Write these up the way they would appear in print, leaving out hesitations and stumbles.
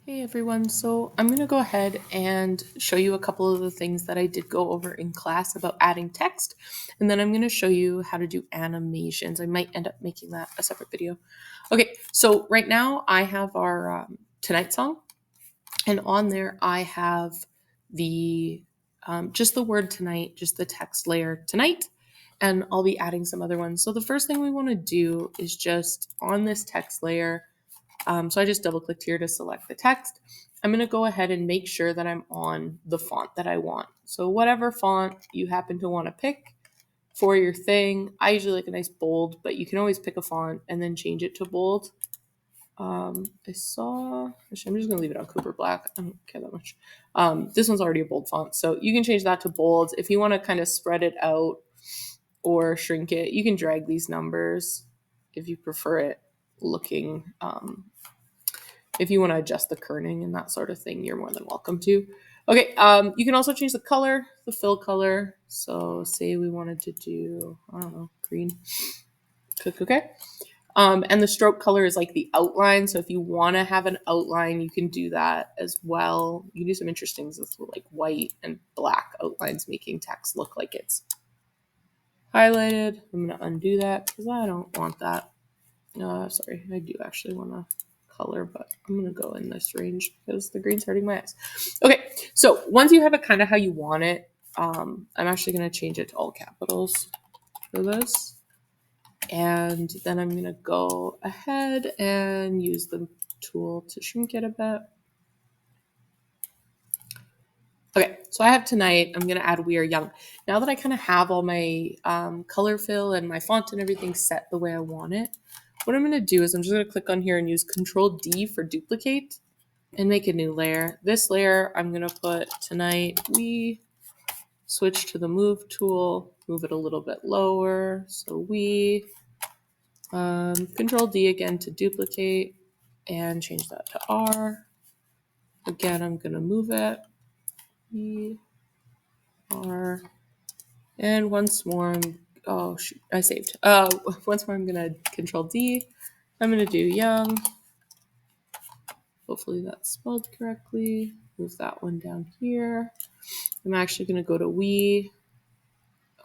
Hey everyone, so I'm going to go ahead and show you a couple of the things that I did go over in class about adding text, and then I'm going to show you how to do animations. I might end up making that a separate video. Okay, so right now I have our Tonight song, and on there I have the just the word tonight, just the text layer tonight, and I'll be adding some other ones. So the first thing we want to do is just on this text layer, so I just double clicked here to select the text. I'm going to go ahead and make sure that I'm on the font that I want. So whatever font you happen to want to pick for your thing. I usually like a nice bold, but you can always pick a font and then change it to bold. Actually, I'm just going to leave it on Cooper Black. I don't care that much. This one's already a bold font, so you can change that to bold. If you want to kind of spread it out or shrink it, you can drag these numbers if you prefer it looking if you want to adjust the kerning and that sort of thing, you're more than welcome to. Okay, you can also change the color, the fill color. So say we wanted to do, I don't know, green. Click OK. And the stroke color is like the outline. So if you want to have an outline, you can do that as well. You can do some interesting things with like white and black outlines, making text look like it's highlighted. I'm going to undo that because I don't want that. Sorry, I do actually want to color, but I'm going to go in this range because the green's hurting my eyes. Okay, so once you have it kind of how you want it, I'm actually going to change it to all capitals for this. And then I'm going to go ahead and use the tool to shrink it a bit. Okay, so I have tonight, I'm going to add We Are Young. Now that I kind of have all my color fill and my font and everything set the way I want it, what I'm going to do is I'm just going to click on here and use Control D for duplicate and make a new layer. This layer, I'm going to put tonight. We switch to the move tool, move it a little bit lower. So we Control D again to duplicate and change that to R. Again, I'm going to move it. We R. And once more, oh shoot, I saved. Once more, I'm going to Control D. I'm going to do young. Hopefully that's spelled correctly. Move that one down here. I'm actually going to go to we.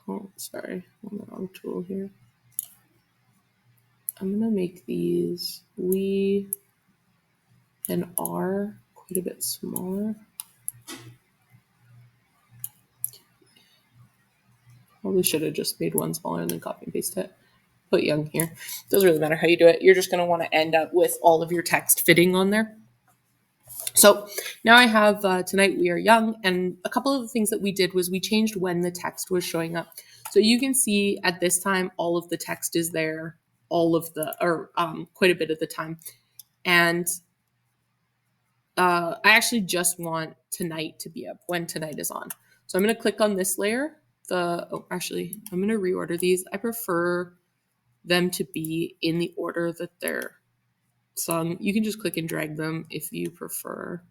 Oh, sorry. I'm on the wrong tool here. I'm going to make these we and R quite a bit smaller. Probably should have just made one smaller and then copy and paste it. Put young here. Doesn't really matter how you do it. You're just going to want to end up with all of your text fitting on there. So now I have Tonight We Are Young, and a couple of the things that we did was we changed when the text was showing up. So you can see at this time all of the text is there, quite a bit of the time. And I actually just want tonight to be up when tonight is on. So I'm going to click on this layer. I'm going to reorder these. I prefer them to be in the order that they're sung. You can just click and drag them if you prefer.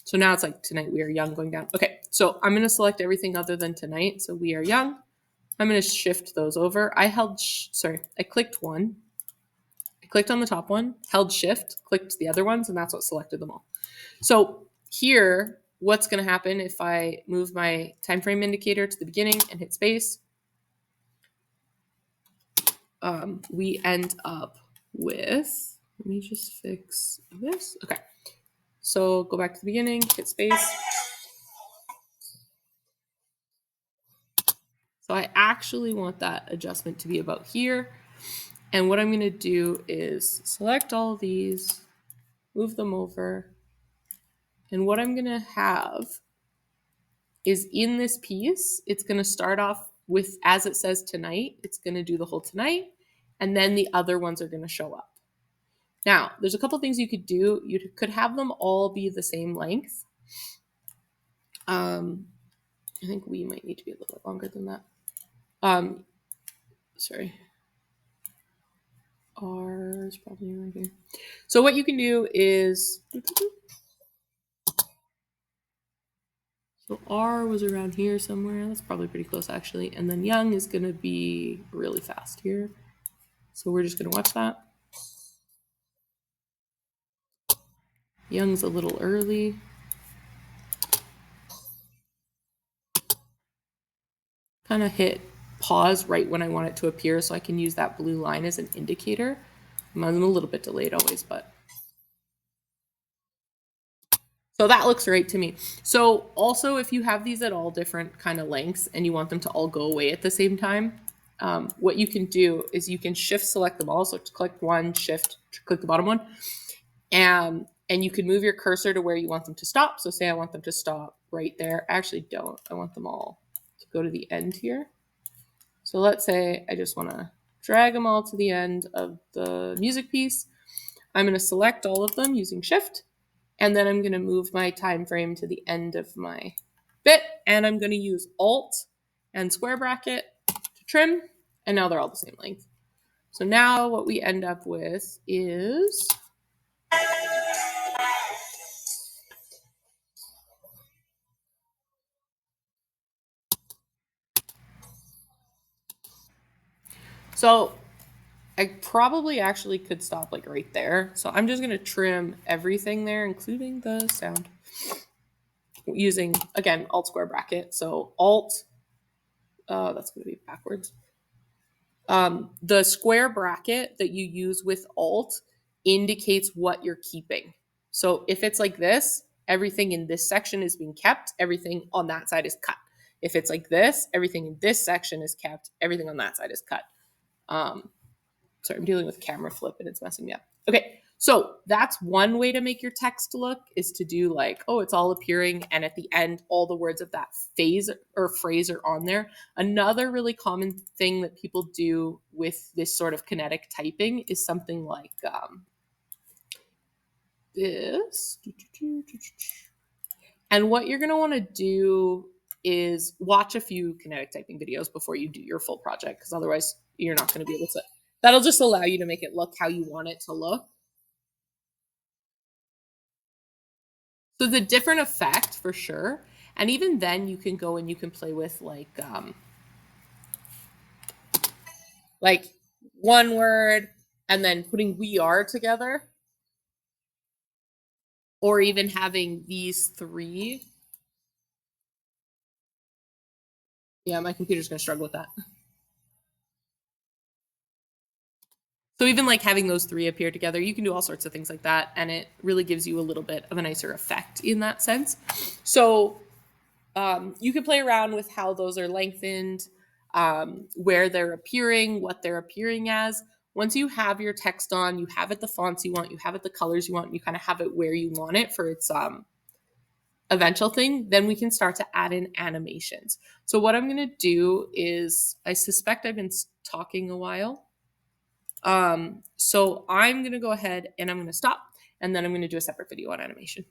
So now it's like Tonight We Are Young going down. Okay, so I'm going to select everything other than tonight. So We Are Young. I'm going to shift those over. I clicked one. I clicked on the top one, held shift, clicked the other ones, and that's what selected them all. So here, what's going to happen if I move my time frame indicator to the beginning and hit space? We end up with, let me just fix this. Okay. So go back to the beginning, hit space. So I actually want that adjustment to be about here. And what I'm going to do is select all of these, move them over. And what I'm going to have is in this piece, it's going to start off with, as it says tonight, it's going to do the whole tonight. And then the other ones are going to show up. Now, there's a couple things you could do. You could have them all be the same length. I think we might need to be a little bit longer than that. Sorry. R is probably right here. So what you can do is, so R was around here somewhere. That's probably pretty close actually. And then young is going to be really fast here. So we're just going to watch that. Young's a little early. Kind of hit pause right when I want it to appear so I can use that blue line as an indicator. I'm a little bit delayed always, but so that looks right to me. So also, if you have these at all different kind of lengths and you want them to all go away at the same time, what you can do is you can shift select them all. So click one, shift, click the bottom one, and you can move your cursor to where you want them to stop. So say I want them to stop right there. I actually don't. I want them all to go to the end here. So let's say I just want to drag them all to the end of the music piece. I'm going to select all of them using shift, and then I'm going to move my time frame to the end of my bit, and I'm going to use alt and square bracket to trim, and now they're all the same length. So now what we end up with is so I probably actually could stop like right there. So I'm just going to trim everything there, including the sound, using, again, alt square bracket. So alt, that's going to be backwards. The square bracket that you use with alt indicates what you're keeping. So if it's like this, everything in this section is being kept, everything on that side is cut. If it's like this, everything in this section is kept, everything on that side is cut. Um, Sorry, I'm dealing with camera flip and it's messing me up. Okay, so that's one way to make your text look, is to do like, oh, it's all appearing, and at the end, all the words of that phase or phrase are on there. Another really common thing that people do with this sort of kinetic typing is something like this. And what you're going to want to do is watch a few kinetic typing videos before you do your full project, because otherwise you're not going to be able to. That'll just allow you to make it look how you want it to look. So the different effect for sure. And even then you can go and you can play with like one word and then putting we are together, or even having these three. Yeah, my computer's going to struggle with that. So even like having those three appear together, you can do all sorts of things like that, and it really gives you a little bit of a nicer effect in that sense. So you can play around with how those are lengthened, where they're appearing, what they're appearing as. Once you have your text on, you have it the fonts you want, you have it the colors you want, and you kind of have it where you want it for its eventual thing, then we can start to add in animations. So what I'm going to do is, I suspect I've been talking a while. So I'm going to go ahead and I'm going to stop, and then I'm going to do a separate video on animation.